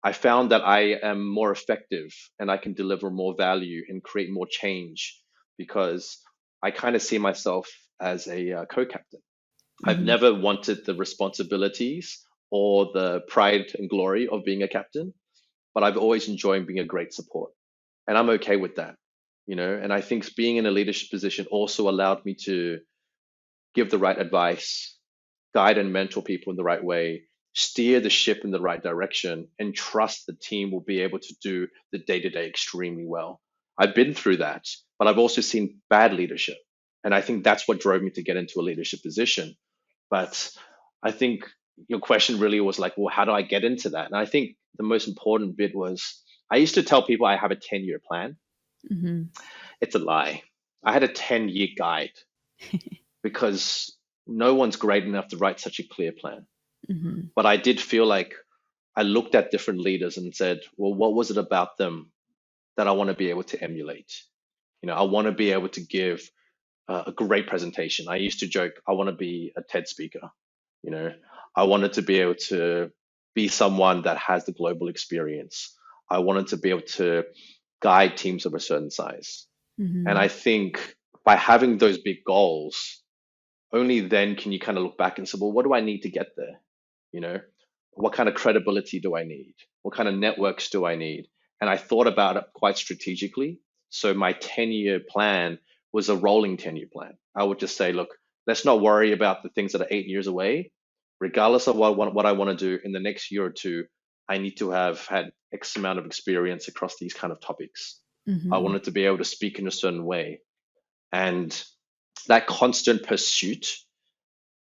I found that I am more effective and I can deliver more value and create more change because I kind of see myself as a co-captain. I've Hmm. never wanted the responsibilities or the pride and glory of being a captain, but I've always enjoyed being a great support. And I'm okay with that, you know. And I think being in a leadership position also allowed me to give the right advice, guide and mentor people in the right way, steer the ship in the right direction, and trust the team will be able to do the day to day extremely well. I've been through that, but I've also seen bad leadership. And I think that's what drove me to get into a leadership position. But I think your question really was like, well, how do I get into that? And I think the most important bit was I used to tell people I have a 10-year plan. Hmm. It's a lie. I had a 10-year guide because no one's great enough to write such a clear plan. Hmm. But I did feel like I looked at different leaders and said, well, what was it about them that I want to be able to emulate? You know, I want to be able to give a great presentation. I used to joke, I want to be a TED speaker. You know, I wanted to be able to be someone that has the global experience. I wanted to be able to guide teams of a certain size. And I Hmm. think by having those big goals, only then can you kind of look back and say, well, what do I need to get there? You know, what kind of credibility do I need? What kind of networks do I need? And I thought about it quite strategically. So my 10-year plan was a rolling 10-year plan. I would just say, look, let's not worry about the things that are 8 years away. Regardless of what I want to do in the next year or two, I need to have had X amount of experience across these kind of topics. I Hmm. wanted to be able to speak in a certain way. And that constant pursuit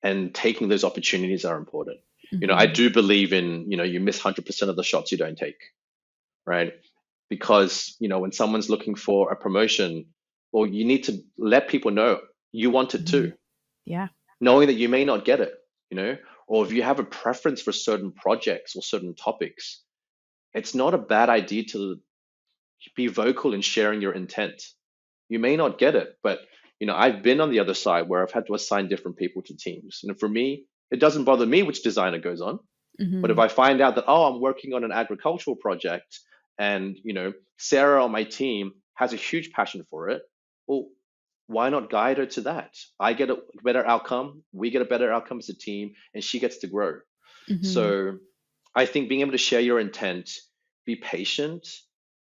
and taking those opportunities are important. You know, I Hmm. do believe in, you know, you miss 100% of the shots you don't take, right? Because, you know, when someone's looking for a promotion, well, you need to let people know you want it Hmm. too, Yeah. knowing that you may not get it, you know, or if you have a preference for certain projects or certain topics, it's not a bad idea to be vocal in sharing your intent. You may not get it, but you know, I've been on the other side where I've had to assign different people to teams. And for me, it doesn't bother me which designer goes on. But if Hmm. I find out that, oh, I'm working on an agricultural project and, you know, Sarah on my team has a huge passion for it, well, why not guide her to that? I get a better outcome, we get a better outcome as a team, and she gets to grow. Hmm. So I think being able to share your intent, be patient,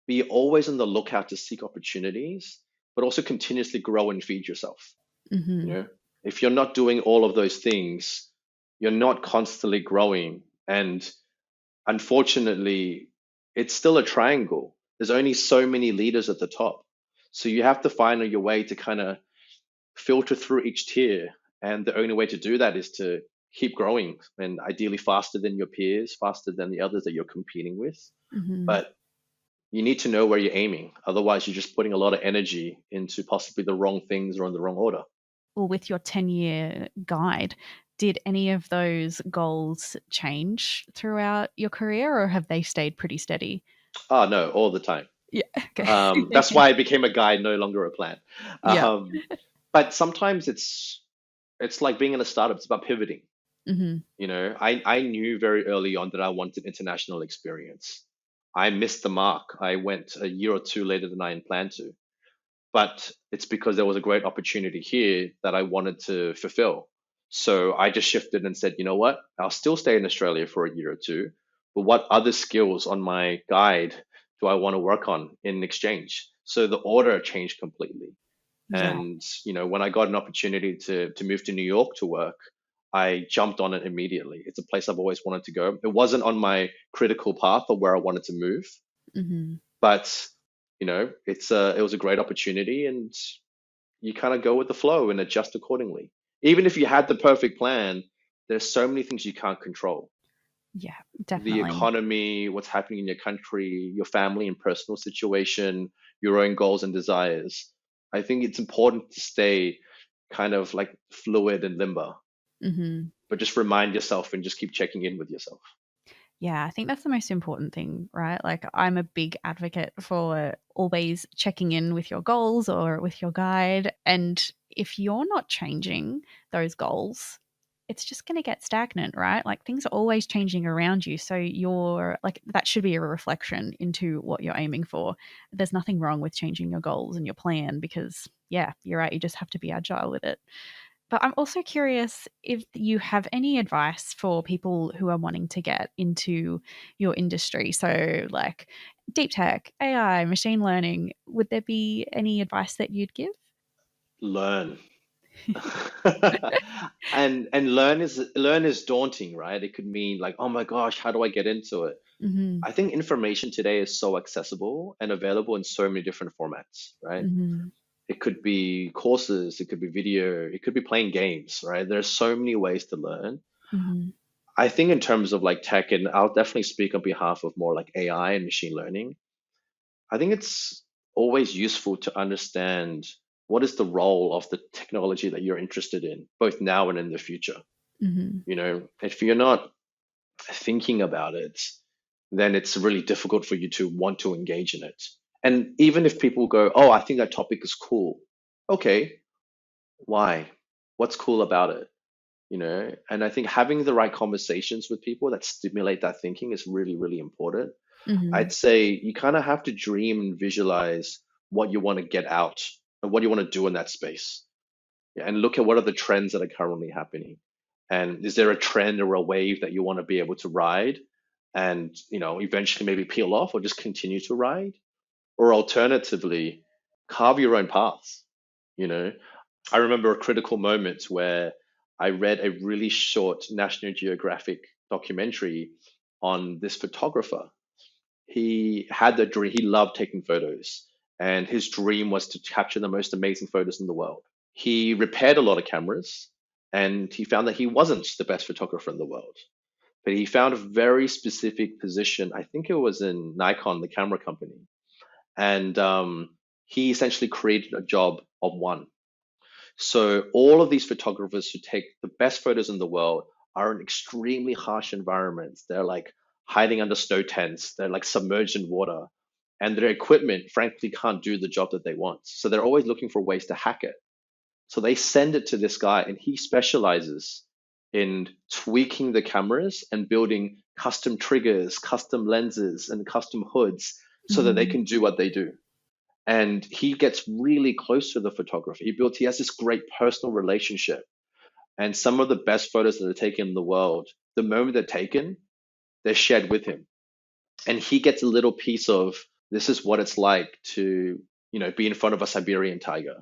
be always on the lookout to seek opportunities, but also continuously grow and feed yourself. You Hmm. know, if you're not doing all of those things, you're not constantly growing. And unfortunately, it's still a triangle. There's only so many leaders at the top. So you have to find your way to kind of filter through each tier. And the only way to do that is to keep growing and ideally faster than your peers, faster than the others that you're competing with. Hmm. But you need to know where you're aiming. Otherwise, you're just putting a lot of energy into possibly the wrong things or in the wrong order. Well, with your 10-year guide, did any of those goals change throughout your career or have they stayed pretty steady? Oh, no, all the time. Yeah. Okay. That's why I became a guide, no longer a plan. Yeah. Um, but sometimes it's like being in a startup. It's about pivoting. Hmm. You know, I knew very early on that I wanted international experience. I missed the mark. I went a year or two later than I had planned to. But it's because there was a great opportunity here that I wanted to fulfill. So I just shifted and said, you know what? I'll still stay in Australia for a year or two, but what other skills on my guide do I want to work on in exchange? So the order changed completely. Yeah. And, when I got an opportunity to move to New York to work, I jumped on it immediately. It's a place I've always wanted to go. It wasn't on my critical path of where I wanted to move, Mm-hmm. but it was a great opportunity, and you kind of go with the flow and adjust accordingly. Even if you had the perfect plan, there's so many things you can't control. Yeah, The definitely. economy, what's happening in your country, your family and personal situation, your own goals and desires. I think it's important to stay kind of like fluid and limber, Mm-hmm. but just remind yourself and just keep checking in with yourself. Yeah, I think that's the most important thing, right? Like, I'm a big advocate for always checking in with your goals or with your guide. And if you're not changing those goals, it's just going to get stagnant, right? Like, things are always changing around you. So, you're like, that should be a reflection into what you're aiming for. There's nothing wrong with changing your goals and your plan because, yeah, you're right. You just have to be agile with it. But I'm also curious if you have any advice for people who are wanting to get into your industry. So, like deep tech, AI, machine learning, would there be any advice that you'd give? Learn. And learn is daunting, right? It could mean like, oh my gosh, how do I get into it? Mm-hmm. I think information today is so accessible and available in so many different formats, right? Mm-hmm. It could be courses, it could be video, it could be playing games, right? There's so many ways to learn. Mm-hmm. I think in terms of like tech, and I'll definitely speak on behalf of more like AI and machine learning, I think it's always useful to understand what is the role of the technology that you're interested in, both now and in the future. Mm-hmm. If you're not thinking about it, then it's really difficult for you to want to engage in it. And even if people go, oh, I think that topic is cool. Okay, why? What's cool about it? And I think having the right conversations with people that stimulate that thinking is really, really important. Mm-hmm. I'd say you kind of have to dream and visualize what you want to get out and what you want to do in that space. Yeah, and look at what are the trends that are currently happening. And is there a trend or a wave that you want to be able to ride and, eventually maybe peel off or just continue to ride? Or alternatively, carve your own paths. You know, I remember a critical moment where I read a really short National Geographic documentary on this photographer. He had the dream, he loved taking photos, and his dream was to capture the most amazing photos in the world. He repaired a lot of cameras, and he found that he wasn't the best photographer in the world. But he found a very specific position. I think it was in Nikon, the camera company. And he essentially created a job of one. So all of these photographers who take the best photos in the world are in extremely harsh environments. They're like hiding under snow tents. They're like submerged in water. And their equipment, frankly, can't do the job that they want. So they're always looking for ways to hack it. So they send it to this guy, and he specializes in tweaking the cameras and building custom triggers, custom lenses, and custom hoods so that they Mm-hmm. can do what they do. And he gets really close to the photographer. He has this great personal relationship. And some of the best photos that are taken in the world, the moment they're taken, they're shared with him. And he gets a little piece of this is what it's like to, be in front of a Siberian tiger.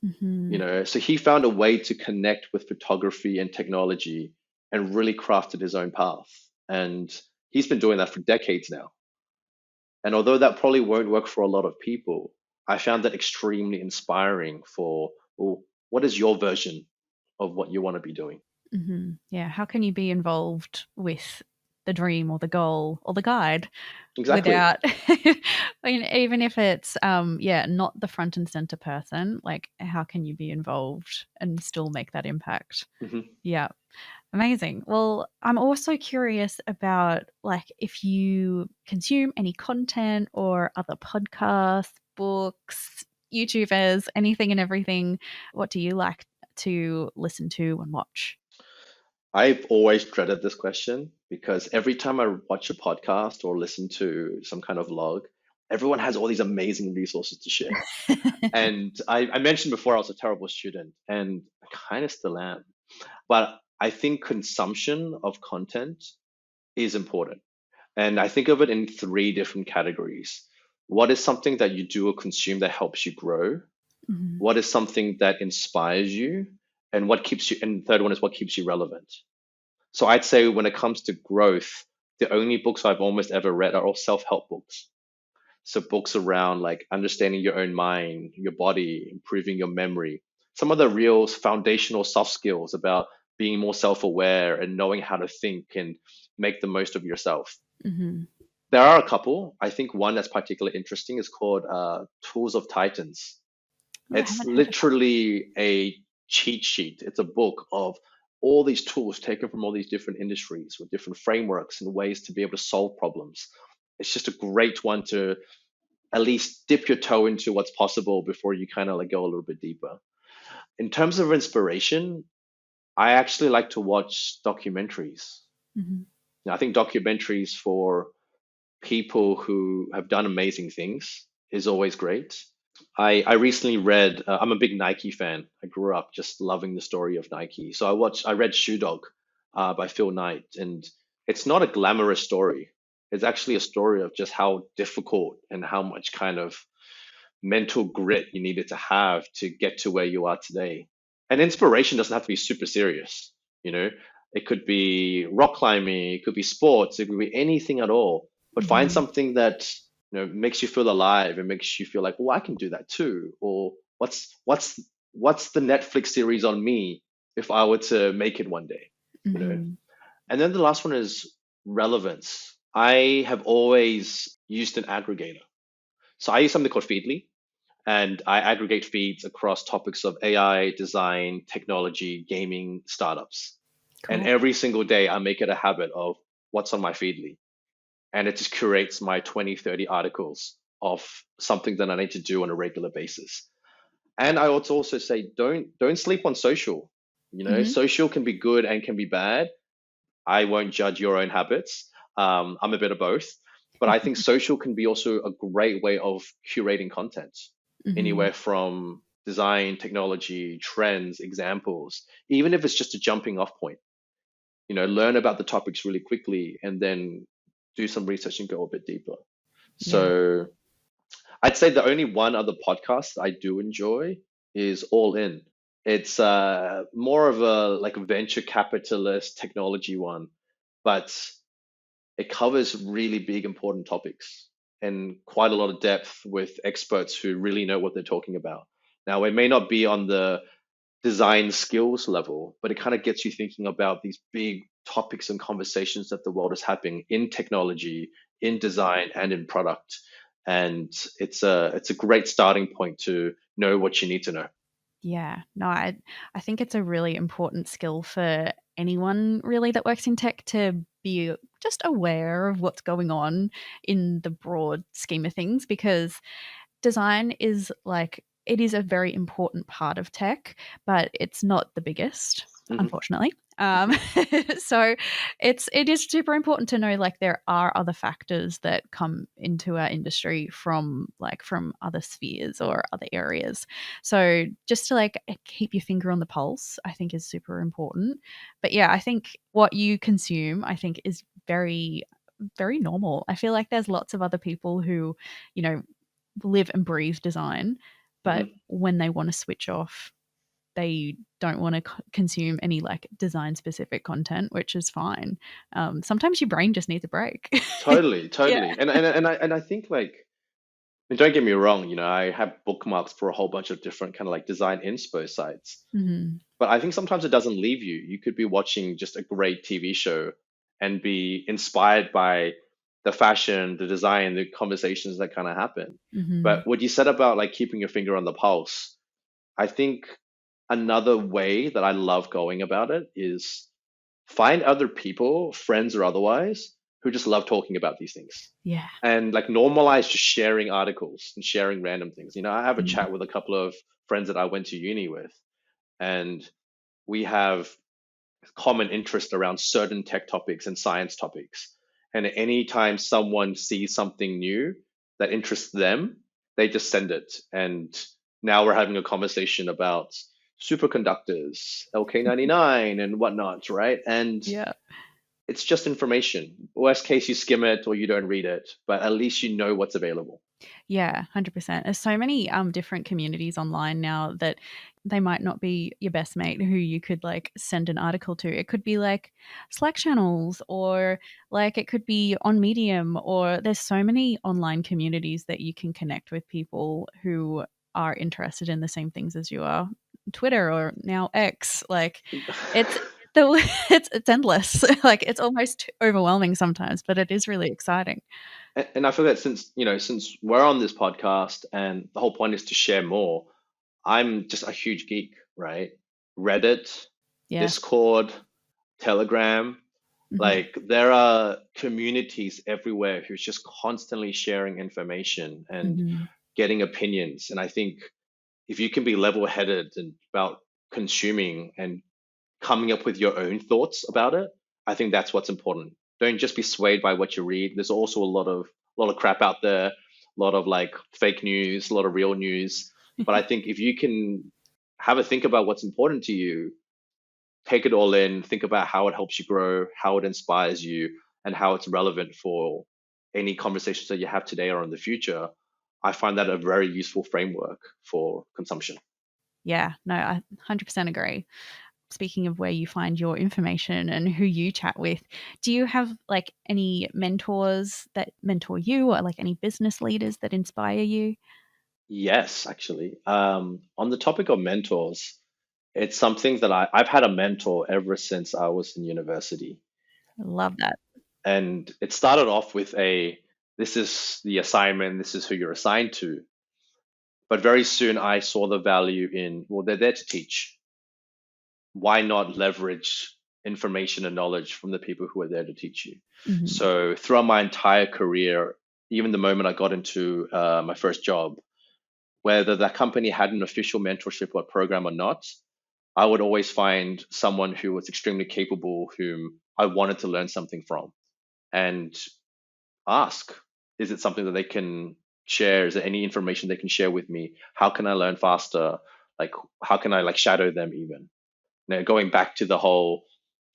Mm-hmm. So he found a way to connect with photography and technology and really crafted his own path. And he's been doing that for decades now. And although that probably won't work for a lot of people, I found that extremely inspiring for, well, what is your version of what you want to be doing? Mm-hmm. Yeah. How can you be involved with the dream or the goal or the guide Exactly. without I mean, even if it's yeah, not the front and center person, like how can you be involved and still make that impact? Hmm. Yeah. Amazing. Well, I'm also curious about like if you consume any content or other podcasts, books, YouTubers, anything and everything. What do you like to listen to and watch? I've always dreaded this question because every time I watch a podcast or listen to some kind of vlog, everyone has all these amazing resources to share. And I mentioned before I was a terrible student, and I kind of still am. But I think consumption of content is important. And I think of it in three different categories. What is something that you do or consume that helps you grow? Mhm. What is something that inspires you? And what keeps you, and the third one is what keeps you relevant. So I'd say when it comes to growth, the only books I've almost ever read are all self-help books. So books around like understanding your own mind, your body, improving your memory, some of the real foundational soft skills about being more self-aware and knowing how to think and make the most of yourself. Mhm. There are a couple. I think one that's particularly interesting is called Tools of Titans. Oh, I It's haven't heard of that. literally a cheat sheet. It's a book of all these tools taken from all these different industries with different frameworks and ways to be able to solve problems. It's just a great one to at least dip your toe into what's possible before you kind of like go a little bit deeper. In terms of inspiration, I actually like to watch documentaries. Mhm. Now, I think documentaries for people who have done amazing things is always great. I recently read, I'm a big Nike fan. I grew up just loving the story of Nike. So I read Shoe Dog by Phil Knight, and it's not a glamorous story. It's actually a story of just how difficult and how much kind of mental grit you needed to have to get to where you are today. And inspiration doesn't have to be super serious, you know. It could be rock climbing, it could be sports, it could be anything at all. But find Mhm. something that makes you feel alive and makes you feel like, oh, I can do that too. Or what's the Netflix series on me if I were to make it one day, you know? Mhm. And then the last one is relevance. I have always used an aggregator. So I use something called Feedly, and I aggregate feeds across topics of AI, design, technology, gaming, startups. And Cool. every single day, I make it a habit of what's on my Feedly. And it just curates my 20, 30 articles of something that I need to do on a regular basis. And I would also say, don't sleep on social. Mhm. Social can be good and can be bad. I won't judge your own habits. I'm a bit of both, but I think social can be also a great way of curating content, Mhm. anywhere from design, technology, trends, examples, even if it's just a jumping off point. Learn about the topics really quickly and then do some research and go a bit deeper. Yeah. So I'd say the only one other podcast I do enjoy is All In. It's more of a like a venture capitalist technology one, but it covers really big, important topics and quite a lot of depth with experts who really know what they're talking about. Now, it may not be on the design skills level, but it kind of gets you thinking about these big topics and conversations that the world is having in technology, in design, and in product. And it's a great starting point to know what you need to know. Yeah. No, I think it's a really important skill for anyone really that works in tech to be just aware of what's going on in the broad scheme of things, because design is like it is a very important part of tech, but it's not the biggest, Hmm. unfortunately. So it is super important to know like there are other factors that come into our industry from other spheres or other areas. So just to like keep your finger on the pulse, I think is super important. But yeah, I think what you consume, I think is very very normal. I feel like there's lots of other people who, you know, live and breathe design, but Hmm. when they want to switch off, they don't want to consume any like design specific content, which is fine. Sometimes your brain just needs a break. Totally, Yeah. totally. And I think like, and don't get me wrong, I have bookmarks for a whole bunch of different kind of like design inspo sites. Mhm. But I think sometimes it doesn't leave you. You could be watching just a great TV show and be inspired by the fashion, the design, the conversations that kind of happen. Mhm. But what you said about like keeping your finger on the pulse, I think another way that I love going about it is find other people, friends or otherwise, who just love talking about these things Yeah. and like normalize just sharing articles and sharing random things. I have a Mm. chat with a couple of friends that I went to uni with, and we have common interest around certain tech topics and science topics. And anytime someone sees something new that interests them, they just send it. And now we're having a conversation about superconductors, LK99 and whatnot, right? And Yeah. it's just information. Worst case, you skim it or you don't read it, but at least you know what's available. Yeah, 100%. There's so many different communities online now that they might not be your best mate who you could like send an article to. It could be like Slack channels, or like it could be on Medium, or there's so many online communities that you can connect with people who are interested in the same things as you are. Twitter, or now X, like it's the it's endless. Like it's almost overwhelming sometimes, but it is really exciting. And I feel that since we're on this podcast and the whole point is to share more, I'm just a huge geek, right? Reddit, Yeah. Discord, Telegram, Hmm. like there are communities everywhere who's just constantly sharing information and Hmm. getting opinions. And I think if you can be level-headed and about consuming and coming up with your own thoughts about it, I think that's what's important. Don't just be swayed by what you read. There's also a lot of crap out there, a lot of like fake news, a lot of real news. But I think if you can have a think about what's important to you, take it all in, think about how it helps you grow, how it inspires you, and how it's relevant for any conversations that you have today or in the future, I find that a very useful framework for consumption. Yeah, no, I 100% agree. Speaking of where you find your information and who you chat with, do you have like any mentors that mentor you, or like any business leaders that inspire you? Yes, actually. On the topic of mentors, it's something that I've had a mentor ever since I was in university. I love that. And it started off with this is the assignment, this is who you're assigned to. But very soon I saw the value in, well, they're there to teach. Why not leverage information and knowledge from the people who are there to teach you? Hmm. So throughout my entire career, even the moment I got into my first job, whether that company had an official mentorship or program or not, I would always find someone who was extremely capable, whom I wanted to learn something from, and ask, is it something that they can share? Is there any information they can share with me? How can I learn faster? Like, how can I like shadow them even? Now, going back to the whole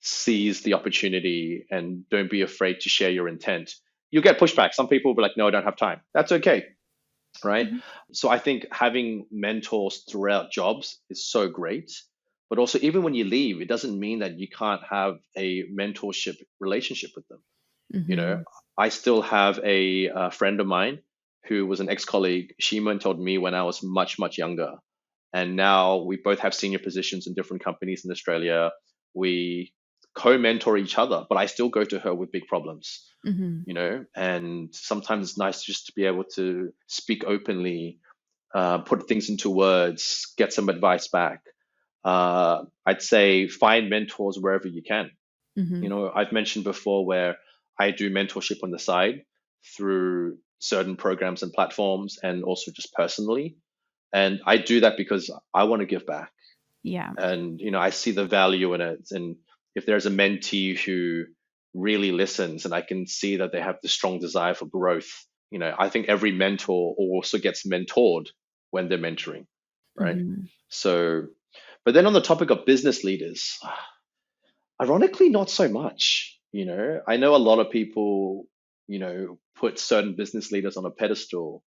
seize the opportunity and don't be afraid to share your intent. You'll get pushback. Some people will be like, no, I don't have time. That's okay, right? Hmm. So I think having mentors throughout jobs is so great. But also, even when you leave, it doesn't mean that you can't have a mentorship relationship with them. You know, Hmm. I still have a friend of mine who was an ex-colleague. She mentored me when I was much, much younger. And now we both have senior positions in different companies in Australia. We co-mentor each other, but I still go to her with big problems, Hmm. and sometimes it's nice just to be able to speak openly, put things into words, get some advice back. I'd say find mentors wherever you can. Hmm. I've mentioned before where I do mentorship on the side through certain programs and platforms and also just personally. And I do that because I want to give back. Yeah. And, I see the value in it. And if there's a mentee who really listens and I can see that they have the strong desire for growth, I think every mentor also gets mentored when they're mentoring, right? Hmm. So, but then on the topic of business leaders, ironically, not so much. I know a lot of people, put certain business leaders on a pedestal,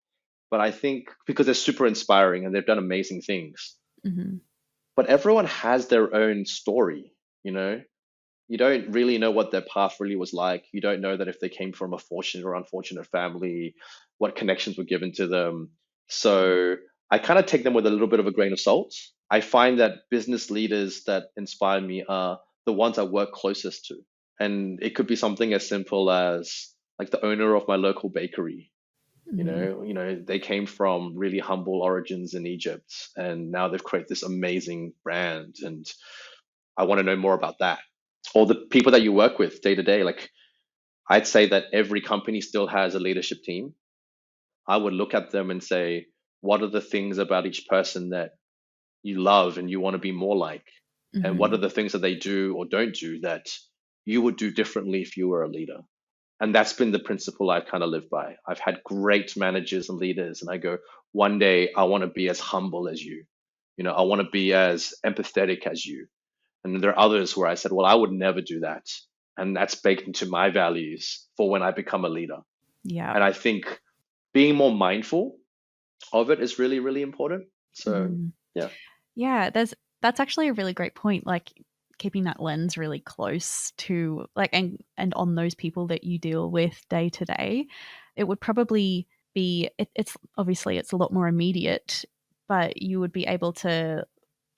but I think because they're super inspiring and they've done amazing things, Hmm. but everyone has their own story, you know? You don't really know what their path really was like. You don't know that if they came from a fortunate or unfortunate family, what connections were given to them. So I kind of take them with a little bit of a grain of salt. I find that business leaders that inspire me are the ones I work closest to. And it could be something as simple as like the owner of my local bakery. Hmm. They came from really humble origins in Egypt and now they've created this amazing brand. And I want to know more about that. Or the people that you work with day to day. Like I'd say that every company still has a leadership team. I would look at them and say, what are the things about each person that you love and you want to be more like? And what are Hmm. the things that they do or don't do that you would do differently if you were a leader? And that's been the principle I've kind of lived by. I've had great managers and leaders, and I go, one day I want to be as humble as you. I want to be as empathetic as you. And there are others where I said, well, I would never do that. And that's baked into my values for when I become a leader. Yeah. And I think being more mindful of it is really, really important. So, Mm-hmm. yeah. Yeah, that's actually a really great point. Like keeping that lens really close to like and on those people that you deal with day to day, it would probably be it's obviously it's a lot more immediate, but you would be able to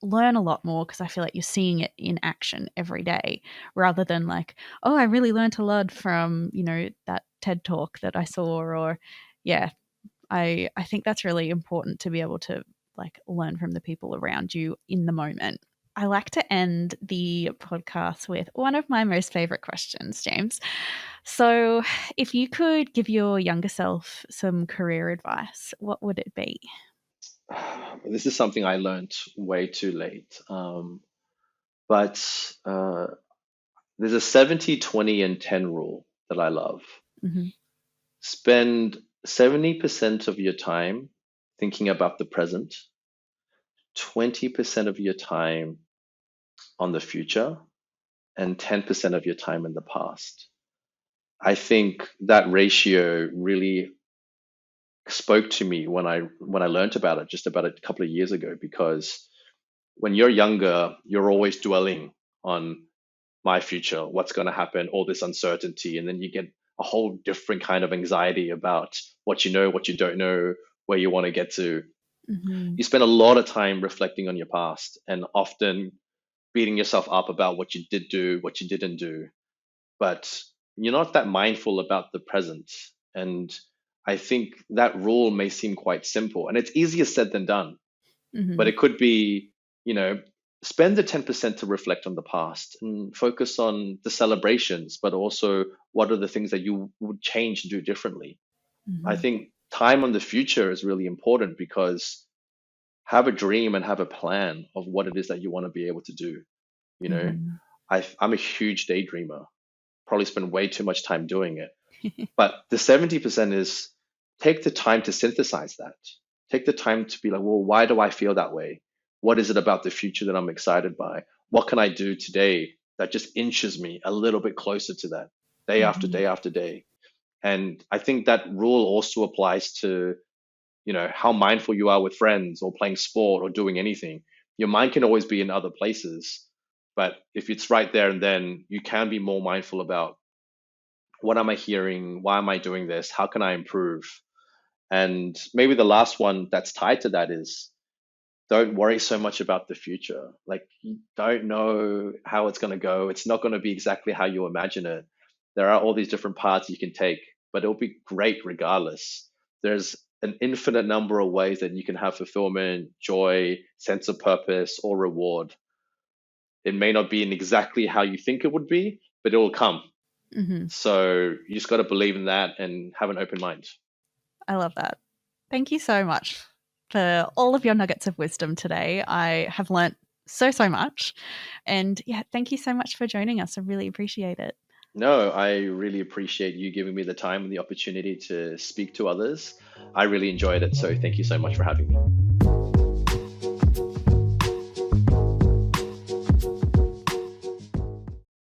learn a lot more because I feel like you're seeing it in action every day rather than like, oh, I really learned a lot from, that TED talk that I saw or yeah, I think that's really important to be able to like learn from the people around you in the moment. I like to end the podcast with one of my most favorite questions, James. So, if you could give your younger self some career advice, what would it be? This is something I learned way too late. But there's a 70, 20, and 10 rule that I love. Hmm. Spend 70% of your time thinking about the present, 20% of your time on the future, and 10% of your time in the past. I think that ratio really spoke to me when I learned about it just about a couple of years ago, because when you're younger, you're always dwelling on my future, what's going to happen, all this uncertainty, and then you get a whole different kind of anxiety about what you know, what you don't know, where you want to get to. Hmm. You spend a lot of time reflecting on your past and often beating yourself up about what you did do, what you didn't do, but you're not that mindful about the present. And I think that rule may seem quite simple and it's easier said than done, but Hmm. it could be, you know, spend the 10% to reflect on the past and focus on the celebrations, but also what are the things that you would change and do differently. I Hmm. think time on the future is really important because have a dream and have a plan of what it is that you want to be able to do. You know, Hmm. I'm a huge daydreamer, probably spend way too much time doing it. But the 70% is take the time to synthesize that. Take the time to be like, well, why do I feel that way? What is it about the future that I'm excited by? What can I do today that just inches me a little bit closer to that day after Hmm. day after day? And I think that rule also applies to, how mindful you are with friends or playing sport or doing anything. Your mind can always be in other places, but if it's right there and then, you can be more mindful about what am I hearing? Why am I doing this? How can I improve? And maybe the last one that's tied to that is don't worry so much about the future. Like, you don't know how it's going to go. It's not going to be exactly how you imagine it. There are all these different paths you can take, but it'll be great regardless. There's an infinite number of ways that you can have fulfillment, joy, sense of purpose, or reward. It may not be in exactly how you think it would be, but it will come. Hmm. So you just got to believe in that and have an open mind. I love that. Thank you so much for all of your nuggets of wisdom today. I have learnt so much. And yeah, thank you so much for joining us. I really appreciate it. No, I really appreciate you giving me the time and the opportunity to speak to others. I really enjoyed it. So thank you so much for having me.